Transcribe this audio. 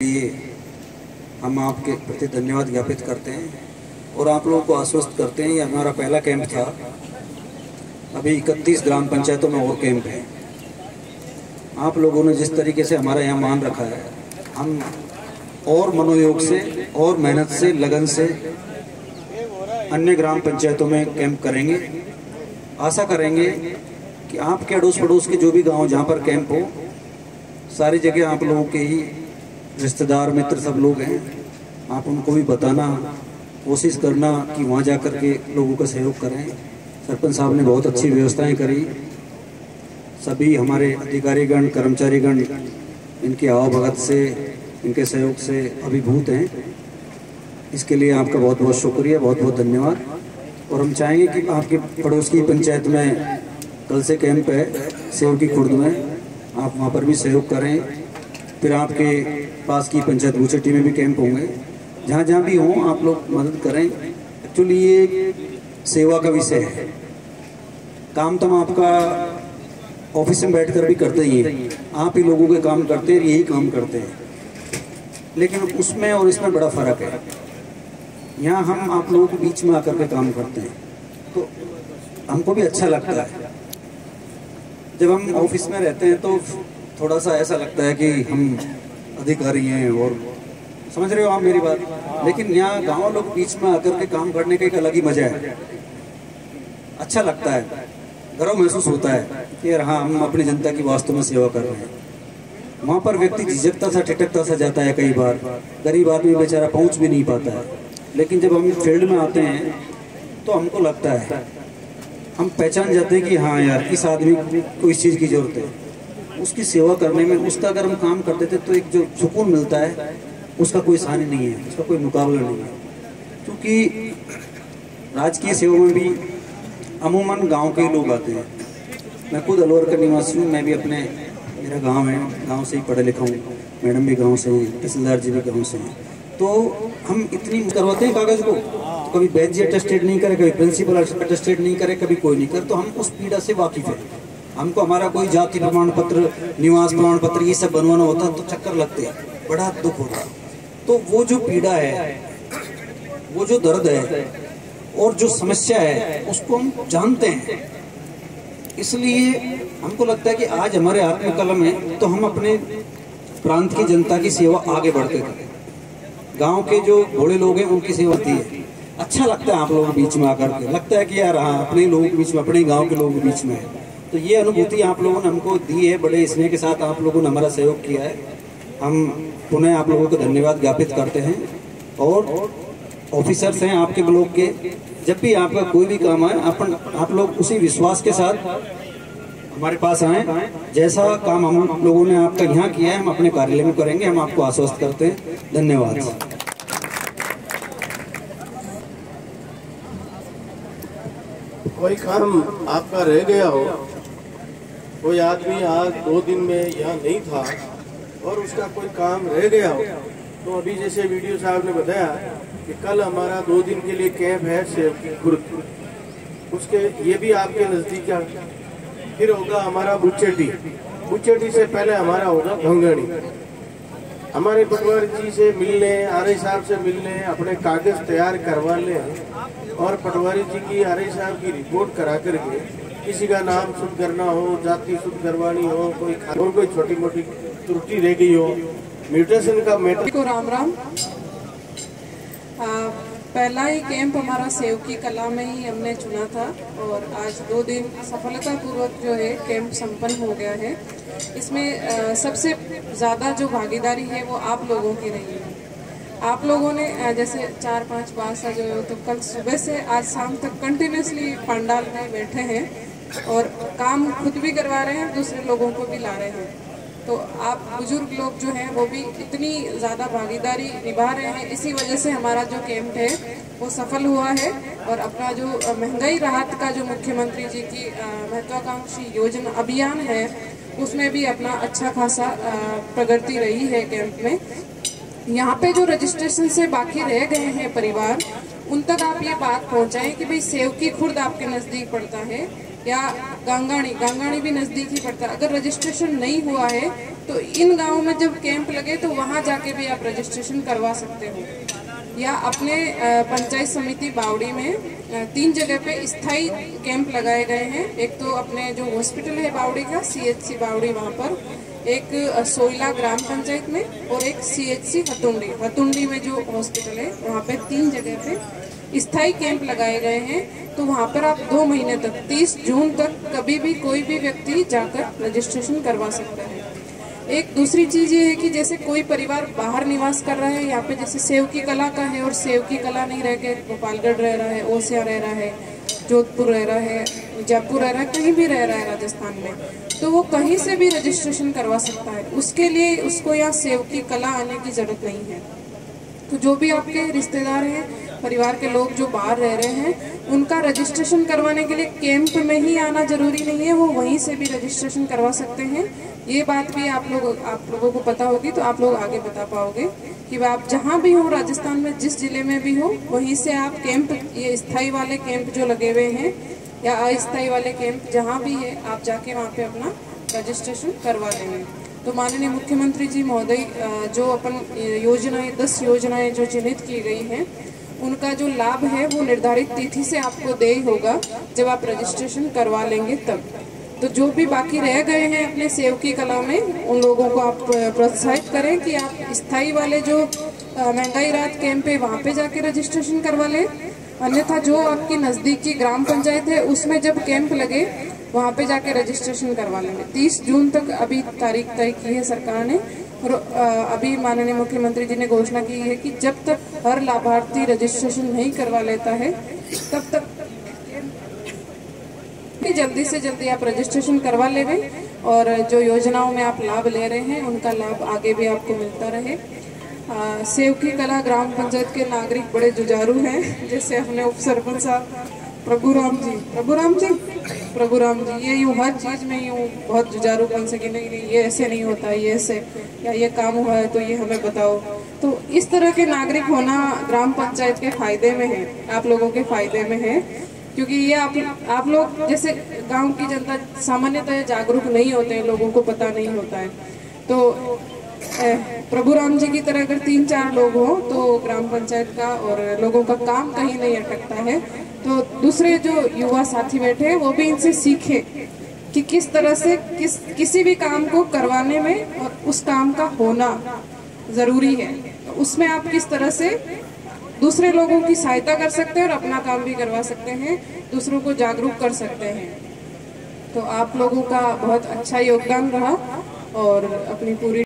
लिए हम आपके प्रति धन्यवाद ज्ञापित करते हैं और आप लोगों को आश्वस्त करते हैं। ये हमारा पहला कैंप था। अभी 31 ग्राम पंचायतों में और कैंप है। आप लोगों ने जिस तरीके से हमारा यहाँ मान रखा है, हम और मनोयोग से और मेहनत से लगन से अन्य ग्राम पंचायतों में कैंप करेंगे। आशा करेंगे कि आपके अड़ोस पड़ोस के जो भी गांव जहां पर कैंप हो, सारी जगह आप लोगों के ही रिश्तेदार मित्र सब लोग हैं। आप उनको भी बताना, कोशिश करना कि वहां जाकर के लोगों का सहयोग करें। सरपंच साहब ने बहुत अच्छी व्यवस्थाएं करी। सभी हमारे अधिकारीगण कर्मचारीगण इनकी आवभगत से, इनके सहयोग से अभिभूत हैं। इसके लिए आपका बहुत बहुत शुक्रिया, बहुत बहुत धन्यवाद। और हम चाहेंगे कि आपके पड़ोस की पंचायत में कल से कैंप है सेव की खुर्द में, आप वहाँ पर भी सहयोग करें। फिर आपके पास की पंचायत बूचट्टी में भी कैंप होंगे। जहाँ जहाँ भी हों आप लोग मदद करें। एक्चुअली ये सेवा का विषय है। काम तो हम आपका ऑफिस में बैठकर भी करते ही हैं, आप ही लोगों के काम करते हैं, यही काम करते हैं। लेकिन उसमें और इसमें बड़ा फर्क है। यहाँ हम आप लोगों के बीच में आकर के काम करते हैं तो हमको भी अच्छा लगता है। जब हम ऑफिस में रहते हैं तो थोड़ा सा ऐसा लगता है कि हम अधिकारी हैं, और समझ रहे हो आप मेरी बात। लेकिन यहाँ गाँव लोग बीच में आकर के काम करने का एक अलग ही मजा है। अच्छा लगता है, गर्व महसूस होता है कि यार हाँ, हम अपनी जनता की वास्तव में सेवा कर रहे हैं। वहाँ पर व्यक्ति झिझकता सा ठिठकता सा जाता है। कई बार गरीब आदमी बेचारा पहुँच भी नहीं पाता है। लेकिन जब हम फील्ड में आते हैं तो हमको लगता है, हम पहचान जाते हैं कि हाँ यार, इस आदमी को इस चीज़ की जरूरत है। उसकी सेवा करने में, उसका अगर हम काम करते थे तो एक जो सुकून मिलता है उसका कोई सानी नहीं है, उसका कोई मुकाबला नहीं है। क्योंकि राजकीय सेवा में भी अमूमन गांव के लोग आते हैं। मैं खुद अलवर का निवासी हूँ। मैं भी अपने, मेरा गांव है, गांव से ही पढ़ा लिखा हूँ। मैडम भी गांव से हैं, तहसीलदार जी भी गांव से हैं। तो हम इतनी करवाते हैं कागज को, तो कभी बैंक जी अटेस्टेड नहीं करे, कभी प्रिंसिपल अटेस्टेड नहीं करे, कभी कोई नहीं करे। तो हम उस पीड़ा से वाकिफ है। हमको हमारा कोई जाति प्रमाण पत्र, निवास प्रमाण पत्र ये सब बनवाना होता तो चक्कर लगते हैं, बड़ा दुख होता। तो वो जो पीड़ा है, वो जो दर्द है और जो समस्या है, उसको हम जानते हैं। इसलिए हमको लगता है कि आज हमारे हाथ में कलम है तो हम अपने प्रांत की जनता की सेवा आगे बढ़ते थे। गांव के जो बूढ़े लोग हैं उनकी सेवा होती है। अच्छा लगता है आप लोगों के बीच में आकर के, लगता है कि यार हाँ, अपने लोगों के बीच में, अपने गांव के लोगों के बीच में है। तो ये अनुभूति आप लोगों ने हमको दी है, बड़े स्नेह के साथ आप लोगों ने हमारा सहयोग किया है। हम पुनः आप लोगों को धन्यवाद ज्ञापित करते हैं। और ऑफिसर्स हैं आपके ब्लॉक के, जब भी आपका कोई भी काम है, आप लोग उसी विश्वास के साथ हमारे पास आए। जैसा काम हम लोगों ने आपका यहाँ किया है, हम अपने कार्यालय में करेंगे। हम आपको आश्वस्त करते हैं। धन्यवाद। कोई काम आपका रह गया हो, कोई आदमी आज 2 दिन में यहाँ नहीं था और उसका कोई काम रह गया हो, तो अभी जैसे वीडियो साहब ने बताया कि कल हमारा 2 दिन के लिए कैंप है सेव की खुर्द, उसके ये भी आपके नजदीक है। फिर होगा हमारा बुचेटी, बुचेटी से पहले हमारा होगा भंगणी। हमारे पटवारी जी से मिलने, आरई साहब से मिलने, अपने कागज तैयार करवा लें और पटवारी जी की, आरई साहब की रिपोर्ट करा करके किसी का नाम शुद्ध करना हो, जाति शुद्ध करवानी हो, कोई छोटी मोटी त्रुटि रह गई हो, म्यूटेशन का मैटर को राम राम। पहला ही कैंप हमारा सेव की कला में ही हमने चुना था और आज 2 दिन सफलतापूर्वक जो है कैंप संपन्न हो गया है। इसमें सबसे ज़्यादा जो भागीदारी है वो आप लोगों की रही है। आप लोगों ने जैसे 4-5 बार सा जो तो कल सुबह से आज शाम तक कंटिन्यूसली पंडाल में बैठे हैं और काम खुद भी करवा रहे हैं, दूसरे लोगों को भी ला रहे हैं। तो आप बुजुर्ग लोग जो हैं वो भी इतनी ज़्यादा भागीदारी निभा रहे हैं। इसी वजह से हमारा जो कैंप है वो सफल हुआ है और अपना जो महंगाई राहत का जो मुख्यमंत्री जी की महत्वाकांक्षी योजना अभियान है उसमें भी अपना अच्छा खासा प्रगति रही है कैंप में। यहाँ पे जो रजिस्ट्रेशन से बाकी रह गए हैं परिवार, उन तक आप ये बात पहुँचाएं कि भाई सेव की खुर्द आपके नज़दीक पड़ता है या गांगाणी भी नज़दीक ही पड़ता है। अगर रजिस्ट्रेशन नहीं हुआ है तो इन गाँव में जब कैंप लगे तो वहाँ जाके भी आप रजिस्ट्रेशन करवा सकते हो, या अपने पंचायत समिति बावड़ी में 3 जगह पे स्थायी कैंप लगाए गए हैं। एक तो अपने जो हॉस्पिटल है बावड़ी का, CHC बावड़ी, वहाँ पर एक सोइला ग्राम पंचायत में, और एक CHC हतुंडी में जो हॉस्पिटल है वहाँ पे 3 जगह पे स्थायी कैंप लगाए गए हैं। तो वहाँ पर आप 2 महीने तक 30 जून तक कभी भी कोई भी व्यक्ति जाकर रजिस्ट्रेशन करवा सकता है। एक दूसरी चीज़ ये है कि जैसे कोई परिवार बाहर निवास कर रहा है, यहाँ पे जैसे सेव की कला का है और सेव की कला नहीं रह के गोपालगढ़ रह रहा है, ओसिया रह रहा है, जोधपुर रह रहा है, जयपुर रह रहा है, कहीं भी रह रहा है राजस्थान में, तो वो कहीं से भी रजिस्ट्रेशन करवा सकता है। उसके लिए उसको यहाँ सेव की कला आने की जरूरत नहीं है। तो जो भी आपके रिश्तेदार हैं, परिवार के लोग जो बाहर रह रहे हैं, उनका रजिस्ट्रेशन करवाने के लिए कैंप में ही आना जरूरी नहीं है, वो वहीं से भी रजिस्ट्रेशन करवा सकते हैं। ये बात भी आप लोगों को पता होगी, तो आप लोग आगे बता पाओगे कि आप जहाँ भी हो राजस्थान में, जिस जिले में भी हो, वहीं से आप कैंप, ये स्थायी वाले कैंप जो लगे हुए हैं या अस्थायी वाले कैंप जहाँ भी है, आप जाके वहाँ पे अपना रजिस्ट्रेशन करवा लेंगे। तो माननीय मुख्यमंत्री जी महोदय जो अपन योजनाएं 10 योजनाएं जो चिन्हित की गई हैं, उनका जो लाभ है वो निर्धारित तिथि से आपको देय होगा जब आप रजिस्ट्रेशन करवा लेंगे तब। तो जो भी बाकी रह गए हैं अपने सेव की कला में, उन लोगों को आप प्रोत्साहित करें कि आप स्थायी वाले जो महंगाई राहत कैंप है वहाँ पे जाके रजिस्ट्रेशन करवा लें। अन्यथा जो आपकी नज़दीकी ग्राम पंचायत है उसमें जब कैंप लगे वहाँ पे जाके रजिस्ट्रेशन करवा लेंगे। 30 जून तक अभी तारीख तय की है सरकार ने, और अभी माननीय मुख्यमंत्री जी ने घोषणा की है कि जब तक हर लाभार्थी रजिस्ट्रेशन नहीं करवा लेता है तब तक जल्दी से जल्दी आप रजिस्ट्रेशन करवा लें, और जो योजनाओं में आप लाभ ले रहे हैं उनका लाभ आगे भी आपको मिलता रहे। सेव की कला ग्राम पंचायत के नागरिक बड़े जुझारू हैं, जैसे अपने उप सरपंच साहब प्रभुराम जी, ये यूँ हर चीज़ में यूँ बहुत जुझारूपन से कि नहीं ये ऐसे नहीं होता, ये ऐसे, या ये काम हुआ है तो ये हमें बताओ। तो इस तरह के नागरिक होना ग्राम पंचायत के फायदे में है, आप लोगों के फायदे में है, क्योंकि ये आप लोग जैसे गांव की जनता सामान्यतः जागरूक नहीं होते हैं, लोगों को पता नहीं होता है। तो प्रभुराम जी की तरह अगर 3-4 लोग हों तो ग्राम पंचायत का और लोगों का काम कहीं नहीं अटकता है। तो दूसरे जो युवा साथी बैठे हैं वो भी इनसे सीखे कि किस तरह से किसी भी काम को करवाने में और उस काम का होना जरूरी है, तो उसमें आप किस तरह से दूसरे लोगों की सहायता कर सकते हैं और अपना काम भी करवा सकते हैं, दूसरों को जागरूक कर सकते हैं। तो आप लोगों का बहुत अच्छा योगदान रहा, और अपनी पूरी